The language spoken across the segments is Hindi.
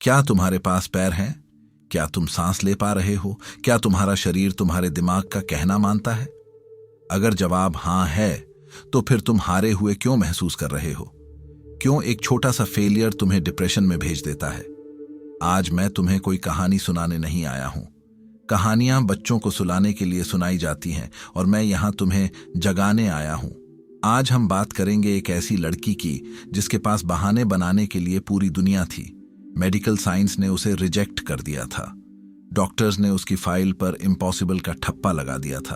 क्या तुम्हारे पास पैर हैं? क्या तुम सांस ले पा रहे हो? क्या तुम्हारा शरीर तुम्हारे दिमाग का कहना मानता है? अगर जवाब हां है, तो फिर तुम हारे हुए क्यों महसूस कर रहे हो? क्यों एक छोटा सा फेलियर तुम्हें डिप्रेशन में भेज देता है? आज मैं तुम्हें कोई कहानी सुनाने नहीं आया हूं। कहानियां बच्चों को सुलाने के लिए सुनाई जाती हैं और मैं यहां तुम्हें जगाने आया हूं। आज हम बात करेंगे एक ऐसी लड़की की जिसके पास बहाने बनाने के लिए पूरी दुनिया थी। मेडिकल साइंस ने उसे रिजेक्ट कर दिया था। डॉक्टर्स ने उसकी फाइल पर इम्पॉसिबल का ठप्पा लगा दिया था।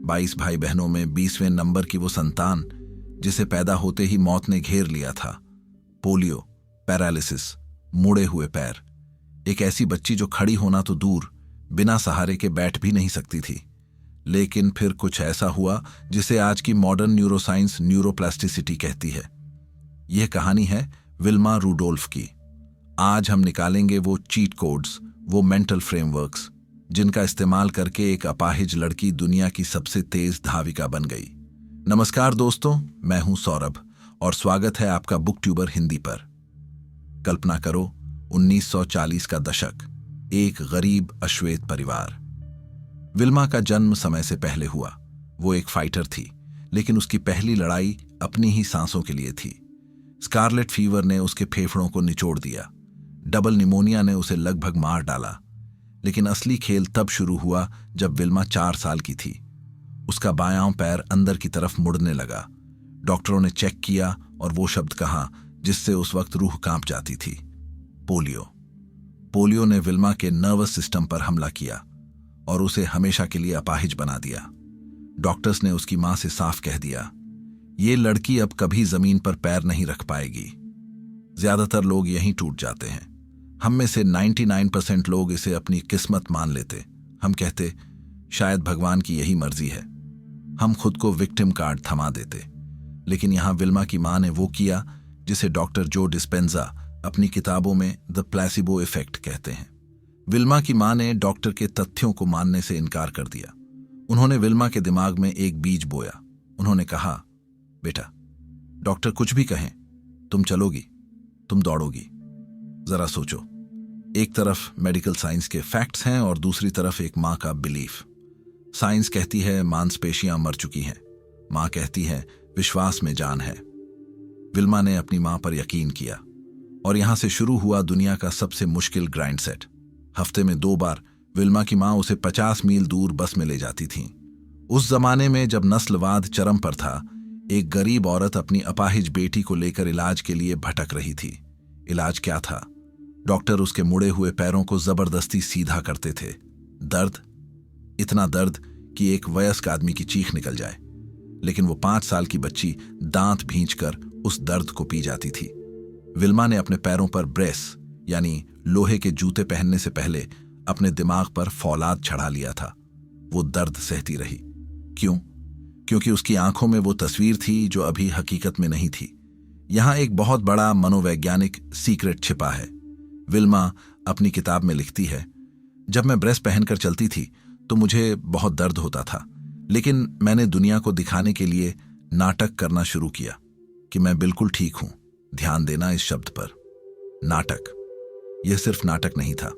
22 भाई बहनों में 20वें नंबर की वो संतान जिसे पैदा होते ही मौत ने घेर लिया था। पोलियो, पैरालिसिस, मुड़े हुए पैर। एक ऐसी बच्ची जो खड़ी होना तो दूर, बिना सहारे के बैठ भी नहीं सकती थी। लेकिन फिर कुछ ऐसा हुआ जिसे आज की मॉडर्न न्यूरोसाइंस न्यूरोप्लास्टिसिटी कहती है। यह कहानी है विल्मा रूडोल्फ की। आज हम निकालेंगे वो चीट कोड्स, वो मेंटल फ्रेमवर्क्स जिनका इस्तेमाल करके एक अपाहिज लड़की दुनिया की सबसे तेज धाविका बन गई। नमस्कार दोस्तों, मैं हूं सौरभ और स्वागत है आपका बुक ट्यूबर हिंदी पर। कल्पना करो 1940 का दशक, एक गरीब अश्वेत परिवार। विल्मा का जन्म समय से पहले हुआ। वो एक फाइटर थी, लेकिन उसकी पहली लड़ाई अपनी ही सांसों के लिए थी। स्कारलेट फीवर ने उसके फेफड़ों को निचोड़ दिया। डबल निमोनिया ने उसे लगभग मार डाला। लेकिन असली खेल तब शुरू हुआ जब विल्मा 4 साल की थी। उसका बायां पैर अंदर की तरफ मुड़ने लगा। डॉक्टरों ने चेक किया और वो शब्द कहा जिससे उस वक्त रूह कांप जाती थी, पोलियो। पोलियो ने विल्मा के नर्वस सिस्टम पर हमला किया और उसे हमेशा के लिए अपाहिज बना दिया। डॉक्टर्स ने उसकी मां से साफ कह दिया, ये लड़की अब कभी जमीन पर पैर नहीं रख पाएगी। ज्यादातर लोग यहीं टूट जाते हैं। हम में से 99% लोग इसे अपनी किस्मत मान लेते। हम कहते, शायद भगवान की यही मर्जी है। हम खुद को विक्टिम कार्ड थमा देते। लेकिन यहां विल्मा की मां ने वो किया जिसे डॉक्टर जो डिस्पेंजा अपनी किताबों में द प्लेसिबो इफेक्ट कहते हैं। विल्मा की मां ने डॉक्टर के तथ्यों को मानने से इनकार कर दिया। उन्होंने विल्मा के दिमाग में एक बीज बोया। उन्होंने कहा, बेटा, डॉक्टर कुछ भी कहें, तुम चलोगी, तुम दौड़ोगी। जरा सोचो, एक तरफ मेडिकल साइंस के फैक्ट्स हैं और दूसरी तरफ एक मां का बिलीफ। साइंस कहती है मांसपेशियां मर चुकी हैं, मां कहती है विश्वास में जान है। विल्मा ने अपनी मां पर यकीन किया और यहां से शुरू हुआ दुनिया का सबसे मुश्किल ग्राइंड सेट। हफ्ते में 2 बार विल्मा की मां उसे 50 मील दूर बस में ले जाती थी। उस जमाने में जब नस्लवाद चरम पर था, एक गरीब औरत अपनी अपाहिज बेटी को लेकर इलाज के लिए भटक रही थी। इलाज क्या था? डॉक्टर उसके मुड़े हुए पैरों को जबरदस्ती सीधा करते थे। दर्द, इतना दर्द कि एक वयस्क आदमी की चीख निकल जाए। लेकिन वो 5 साल की बच्ची दांत भींचकर उस दर्द को पी जाती थी। विल्मा ने अपने पैरों पर ब्रेस यानी लोहे के जूते पहनने से पहले अपने दिमाग पर फौलाद चढ़ा लिया था। वो दर्द सहती रही। क्यों? क्योंकि उसकी आंखों में वो तस्वीर थी जो अभी हकीकत में नहीं थी। यहां एक बहुत बड़ा मनोवैज्ञानिक सीक्रेट छिपा है। विल्मा अपनी किताब में लिखती है, जब मैं ब्रेस पहनकर चलती थी तो मुझे बहुत दर्द होता था, लेकिन मैंने दुनिया को दिखाने के लिए नाटक करना शुरू किया कि मैं बिल्कुल ठीक हूं। ध्यान देना इस शब्द पर, नाटक। यह सिर्फ नाटक नहीं था।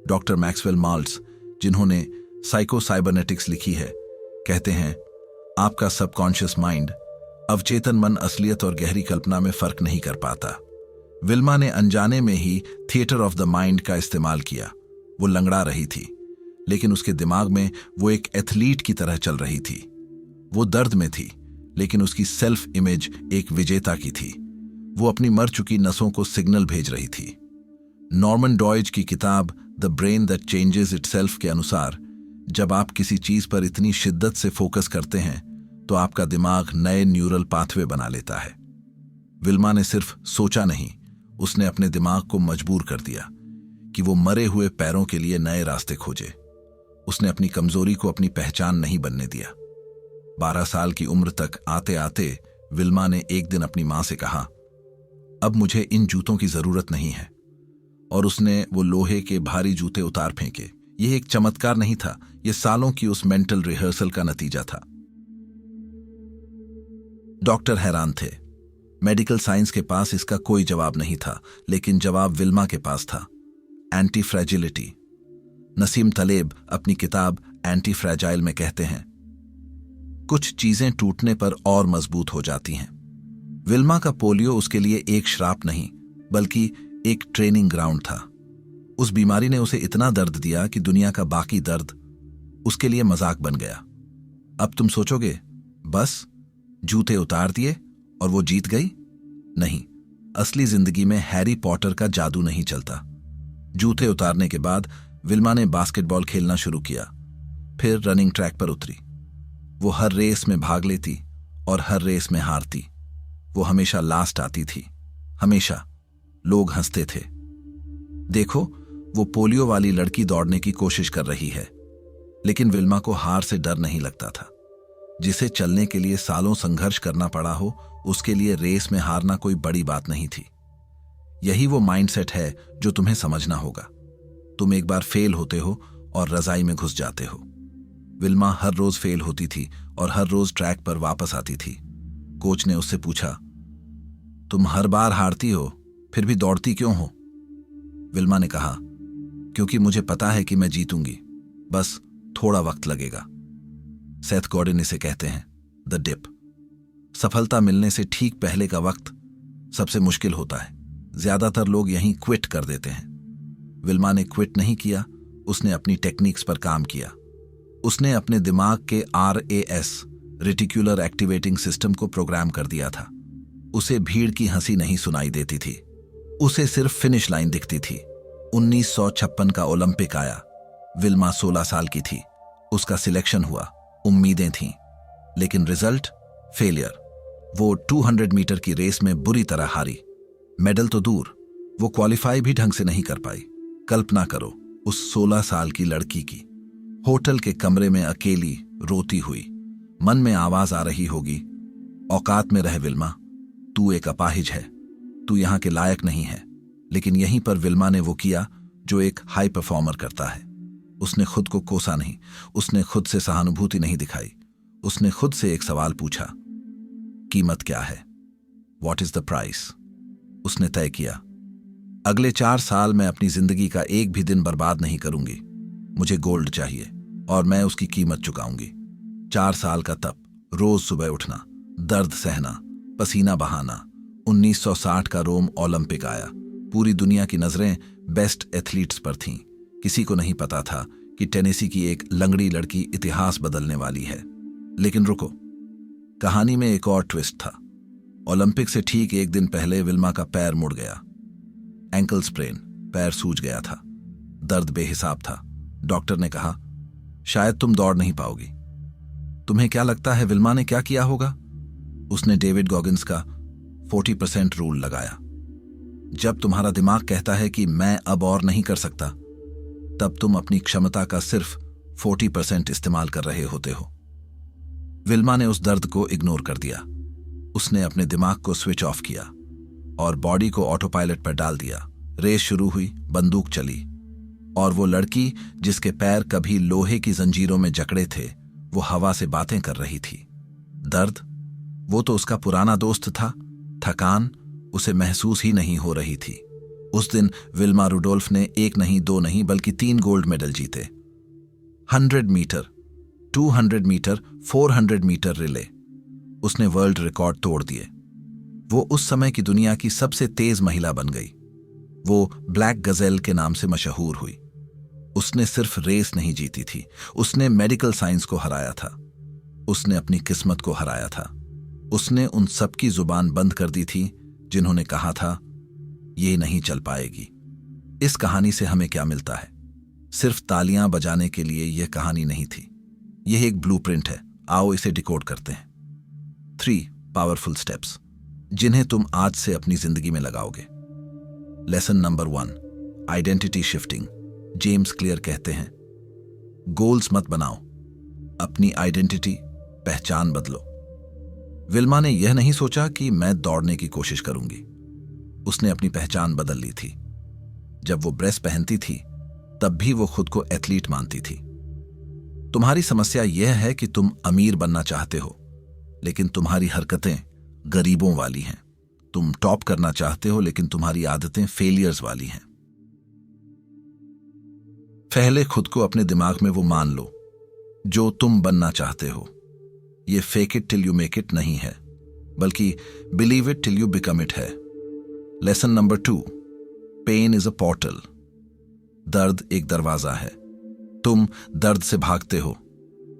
डॉक्टर मैक्सवेल माल्ट्स, जिन्होंने साइको साइबरनेटिक्स लिखी है, कहते हैं, आपका सबकॉन्शियस माइंड, अवचेतन मन असलियत और गहरी कल्पना में फर्क नहीं कर पाता। विल्मा ने अनजाने में ही थिएटर ऑफ द माइंड का इस्तेमाल किया। वो लंगड़ा रही थी, लेकिन उसके दिमाग में वो एक एथलीट की तरह चल रही थी। वो दर्द में थी, लेकिन उसकी सेल्फ इमेज एक विजेता की थी। वो अपनी मर चुकी नसों को सिग्नल भेज रही थी। नॉर्मन डॉयज की किताब the brain that changes itself के अनुसार, जब आप किसी चीज पर इतनी शिद्दत से फोकस करते हैं तो आपका दिमाग नए न्यूरल पाथवे बना लेता है। विल्मा ने सिर्फ सोचा नहीं, उसने अपने दिमाग को मजबूर कर दिया कि वो मरे हुए पैरों के लिए नए रास्ते खोजे। उसने अपनी कमजोरी को अपनी पहचान नहीं बनने दिया। 12 साल की उम्र तक आते आते विल्मा ने एक दिन अपनी मां से कहा, अब मुझे इन जूतों की जरूरत नहीं है। और उसने वो लोहे के भारी जूते उतार फेंके। यह एक चमत्कार नहीं था, यह सालों की उस मेंटल रिहर्सल का नतीजा था। डॉक्टर हैरान थे। मेडिकल साइंस के पास इसका कोई जवाब नहीं था, लेकिन जवाब विल्मा के पास था। एंटी फ्रैजिलिटी। नसीम तलेब अपनी किताब एंटी फ्रैजाइल में कहते हैं, कुछ चीजें टूटने पर और मजबूत हो जाती हैं। विल्मा का पोलियो उसके लिए एक श्राप नहीं बल्कि एक ट्रेनिंग ग्राउंड था। उस बीमारी ने उसे इतना दर्द दिया कि दुनिया का बाकी दर्द उसके लिए मजाक बन गया। अब तुम सोचोगे बस जूते उतार दिए और वो जीत गई। नहीं, असली जिंदगी में हैरी पॉटर का जादू नहीं चलता। जूते उतारने के बाद विल्मा ने बास्केटबॉल खेलना शुरू किया, फिर रनिंग ट्रैक पर उतरी। वो हर रेस में भाग लेती और हर रेस में हारती। वो हमेशा लास्ट आती थी, हमेशा। लोग हंसते थे, देखो वो पोलियो वाली लड़की दौड़ने की कोशिश कर रही है। लेकिन विल्मा को हार से डर नहीं लगता था। जिसे चलने के लिए सालों संघर्ष करना पड़ा हो, उसके लिए रेस में हारना कोई बड़ी बात नहीं थी। यही वो माइंडसेट है जो तुम्हें समझना होगा। तुम एक बार फेल होते हो और रजाई में घुस जाते हो। विल्मा हर रोज फेल होती थी और हर रोज ट्रैक पर वापस आती थी। कोच ने उससे पूछा, तुम हर बार हारती हो फिर भी दौड़ती क्यों हो? विल्मा ने कहा, क्योंकि मुझे पता है कि मैं जीतूंगी, बस थोड़ा वक्त लगेगा। सेथ गॉर्डन इसे कहते हैं द डिप। सफलता मिलने से ठीक पहले का वक्त सबसे मुश्किल होता है। ज्यादातर लोग यहीं क्विट कर देते हैं। विल्मा ने क्विट नहीं किया, उसने अपनी टेक्निक्स पर काम किया। उसने अपने दिमाग के RAS रेटिकुलर एक्टिवेटिंग सिस्टम को प्रोग्राम कर दिया था। उसे भीड़ की हंसी नहीं सुनाई देती थी, उसे सिर्फ फिनिश लाइन दिखती थी। 1956 का ओलंपिक आया। विल्मा 16 साल की थी। उसका सिलेक्शन हुआ, उम्मीदें थीं, लेकिन रिजल्ट फेलियर। वो 200 मीटर की रेस में बुरी तरह हारी। मेडल तो दूर, वो क्वालिफाई भी ढंग से नहीं कर पाई। कल्पना करो उस 16 साल की लड़की की, होटल के कमरे में अकेली रोती हुई। मन में आवाज आ रही होगी, औकात में रह विल्मा, तू एक अपाहिज है, तू यहां के लायक नहीं है। लेकिन यहीं पर विल्मा ने वो किया जो एक हाई परफॉर्मर करता है। उसने खुद को कोसा नहीं, उसने खुद से सहानुभूति नहीं दिखाई। उसने खुद से एक सवाल पूछा, कीमत क्या है? What is the price? उसने तय किया, अगले 4 साल मैं अपनी जिंदगी का एक भी दिन बर्बाद नहीं करूंगी। मुझे गोल्ड चाहिए और मैं उसकी कीमत चुकाऊंगी। 4 साल का तप, रोज सुबह उठना, दर्द सहना, पसीना बहाना। 1960 का रोम ओलंपिक आया। पूरी दुनिया की नजरें बेस्ट एथलीट्स पर थीं। किसी को नहीं पता था कि टेनेसी की एक लंगड़ी लड़की इतिहास बदलने वाली है। लेकिन रुको, कहानी में एक और ट्विस्ट था। ओलंपिक से ठीक एक दिन पहले विल्मा का पैर मुड़ गया। एंकल स्प्रेन, पैर सूज गया था। दर्द बेहिसाब था। डॉक्टर ने कहा, शायद तुम दौड़ नहीं पाओगी। तुम्हें क्या लगता है विल्मा ने क्या किया होगा? उसने डेविड गॉगिन्स का 40% रूल लगाया। जब तुम्हारा दिमाग कहता है कि मैं अब और नहीं कर सकता, तब तुम अपनी क्षमता का सिर्फ 40% इस्तेमाल कर रहे होते हो। विल्मा ने उस दर्द को इग्नोर कर दिया। उसने अपने दिमाग को स्विच ऑफ किया और बॉडी को ऑटो पायलट पर डाल दिया। रेस शुरू हुई, बंदूक चली, और वो लड़की जिसके पैर कभी लोहे की जंजीरों में जकड़े थे, वो हवा से बातें कर रही थी। दर्द, वो तो उसका पुराना दोस्त था। थकान उसे महसूस ही नहीं हो रही थी। उस दिन विल्मा रुडोल्फ ने 1 नहीं 2 नहीं बल्कि 3 गोल्ड मेडल जीते। 100 मीटर, 200 मीटर, 400 मीटर रिले, उसने वर्ल्ड रिकॉर्ड तोड़ दिए। वो उस समय की दुनिया की सबसे तेज महिला बन गई। वो ब्लैक गजेल के नाम से मशहूर हुई। उसने सिर्फ रेस नहीं जीती थी, उसने मेडिकल साइंस को हराया था। उसने अपनी किस्मत को हराया था। उसने उन सबकी जुबान बंद कर दी थी जिन्होंने कहा था ये नहीं चल पाएगी। इस कहानी से हमें क्या मिलता है? सिर्फ तालियां बजाने के लिए यह कहानी नहीं थी। यह एक ब्लूप्रिंट है। आओ इसे डिकोड करते हैं। 3 पावरफुल स्टेप्स जिन्हें तुम आज से अपनी जिंदगी में लगाओगे। Lesson number 1, identity shifting. James clear कहते हैं, गोल्स मत बनाओ, अपनी आइडेंटिटी, पहचान बदलो। विल्मा ने यह नहीं सोचा कि मैं दौड़ने की कोशिश करूंगी। उसने अपनी पहचान बदल ली थी। जब वो ड्रेस पहनती थी, तब भी वो खुद को एथलीट मानती थी। तुम्हारी समस्या यह है कि तुम अमीर बनना चाहते हो, लेकिन तुम्हारी हरकतें गरीबों वाली हैं। तुम टॉप करना चाहते हो, लेकिन तुम्हारी आदतें फेलियर्स वाली हैं। पहले खुद को अपने दिमाग में वो मान लो जो तुम बनना चाहते हो। ये fake it till you make it नहीं है, बल्कि believe it till you become it है। Lesson number 2, pain is a portal. दर्द एक दरवाजा है। तुम दर्द से भागते हो।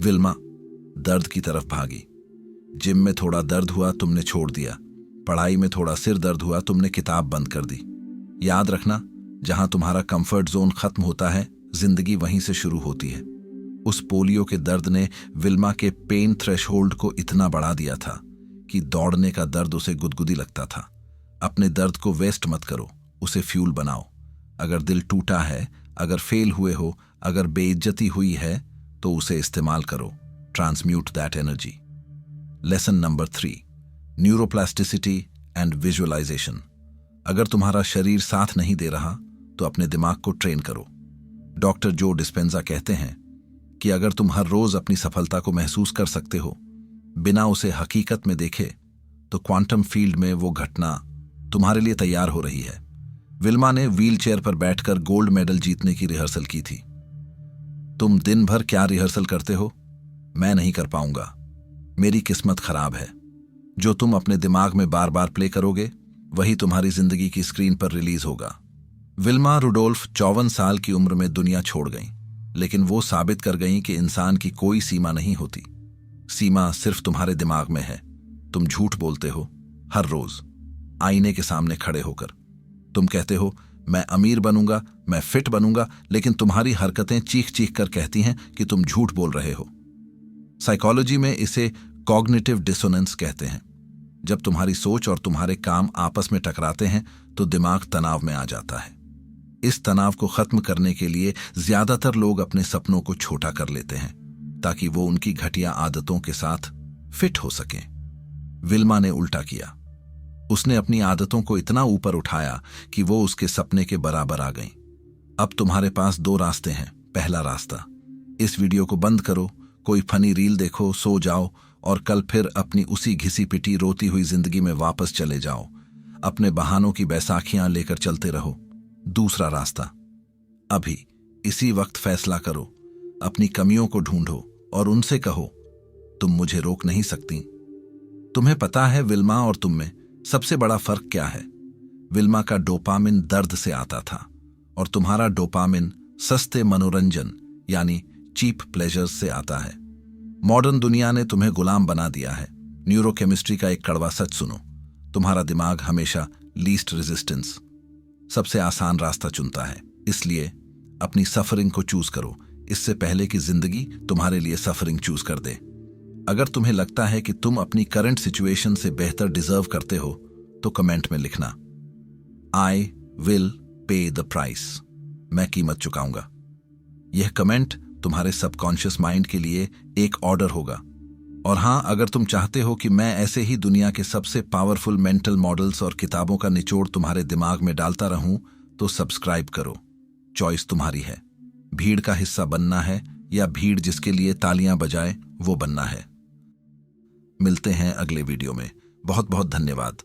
विल्मा दर्द की तरफ भागी। जिम में थोड़ा दर्द हुआ, तुमने छोड़ दिया। पढ़ाई में थोड़ा सिर दर्द हुआ, तुमने किताब बंद कर दी। याद रखना, जहां तुम्हारा कंफर्ट जोन खत्म होता है, जिंदगी वहीं से शुरू होती है। उस पोलियो के दर्द ने विल्मा के पेन थ्रेशहोल्ड को इतना बढ़ा दिया था कि दौड़ने का दर्द उसे गुदगुदी लगता था। अपने दर्द को वेस्ट मत करो, उसे फ्यूल बनाओ। अगर दिल टूटा है, अगर फेल हुए हो, अगर बेइज्जती हुई है, तो उसे इस्तेमाल करो। Transmute that energy. Lesson number 3, neuroplasticity and visualisation. अगर तुम्हारा शरीर साथ नहीं दे रहा, तो अपने दिमाग को ट्रेन करो। डॉक्टर जो डिस्पेंजा कहते हैं कि अगर तुम हर रोज अपनी सफलता को महसूस कर सकते हो बिना उसे हकीकत में देखे, तो क्वांटम फील्ड में वो घटना तुम्हारे लिए तैयार हो रही है। विल्मा ने व्हीलचेयर पर बैठकर गोल्ड मेडल जीतने की रिहर्सल की थी। तुम दिन भर क्या रिहर्सल करते हो? मैं नहीं कर पाऊंगा, मेरी किस्मत खराब है। जो तुम अपने दिमाग में बार बार प्ले करोगे, वही तुम्हारी जिंदगी की स्क्रीन पर रिलीज होगा। विल्मा रुडोल्फ 54 साल की उम्र में दुनिया छोड़ गईं, लेकिन वो साबित कर गईं कि इंसान की कोई सीमा नहीं होती। सीमा सिर्फ तुम्हारे दिमाग में है। तुम झूठ बोलते हो हर रोज आईने के सामने खड़े होकर। तुम कहते हो मैं अमीर बनूंगा, मैं फिट बनूंगा, लेकिन तुम्हारी हरकतें चीख चीख कर कहती हैं कि तुम झूठ बोल रहे हो। साइकोलॉजी में इसे कॉग्निटिव डिसोनेंस कहते हैं। जब तुम्हारी सोच और तुम्हारे काम आपस में टकराते हैं, तो दिमाग तनाव में आ जाता है। इस तनाव को खत्म करने के लिए ज्यादातर लोग अपने सपनों को छोटा कर लेते हैं, ताकि वो उनकी घटिया आदतों के साथ फिट हो सकें। विल्मा ने उल्टा किया। उसने अपनी आदतों को इतना ऊपर उठाया कि वो उसके सपने के बराबर आ गईं। अब तुम्हारे पास 2 रास्ते हैं। पहला रास्ता, इस वीडियो को बंद करो, कोई फनी रील देखो, सो जाओ और कल फिर अपनी उसी घिसी पिटी रोती हुई जिंदगी में वापस चले जाओ। अपने बहानों की बैसाखियां लेकर चलते रहो। दूसरा रास्ता, अभी इसी वक्त फैसला करो, अपनी कमियों को ढूंढो और उनसे कहो तुम मुझे रोक नहीं सकती। तुम्हें पता है विल्मा और तुम में सबसे बड़ा फर्क क्या है? विल्मा का डोपामिन दर्द से आता था और तुम्हारा डोपामिन सस्ते मनोरंजन यानी चीप प्लेजर्स से आता है। मॉडर्न दुनिया ने तुम्हें गुलाम बना दिया है। न्यूरोकेमिस्ट्री का एक कड़वा सच सुनो, तुम्हारा दिमाग हमेशा लीस्ट रेजिस्टेंस, सबसे आसान रास्ता चुनता है। इसलिए अपनी सफरिंग को चूज करो, इससे पहले कि जिंदगी तुम्हारे लिए सफरिंग चूज कर दे। अगर तुम्हें लगता है कि तुम अपनी करंट सिचुएशन से बेहतर डिजर्व करते हो, तो कमेंट में लिखना I will pay the price. मैं कीमत चुकाऊंगा। यह कमेंट तुम्हारे सबकॉन्शियस माइंड के लिए एक ऑर्डर होगा। और हां, अगर तुम चाहते हो कि मैं ऐसे ही दुनिया के सबसे पावरफुल मेंटल मॉडल्स और किताबों का निचोड़ तुम्हारे दिमाग में डालता रहूं, तो सब्सक्राइब करो। चॉइस तुम्हारी है। भीड़ का हिस्सा बनना है या भीड़ जिसके लिए तालियां बजाए वो बनना है। मिलते हैं अगले वीडियो में। बहुत बहुत धन्यवाद।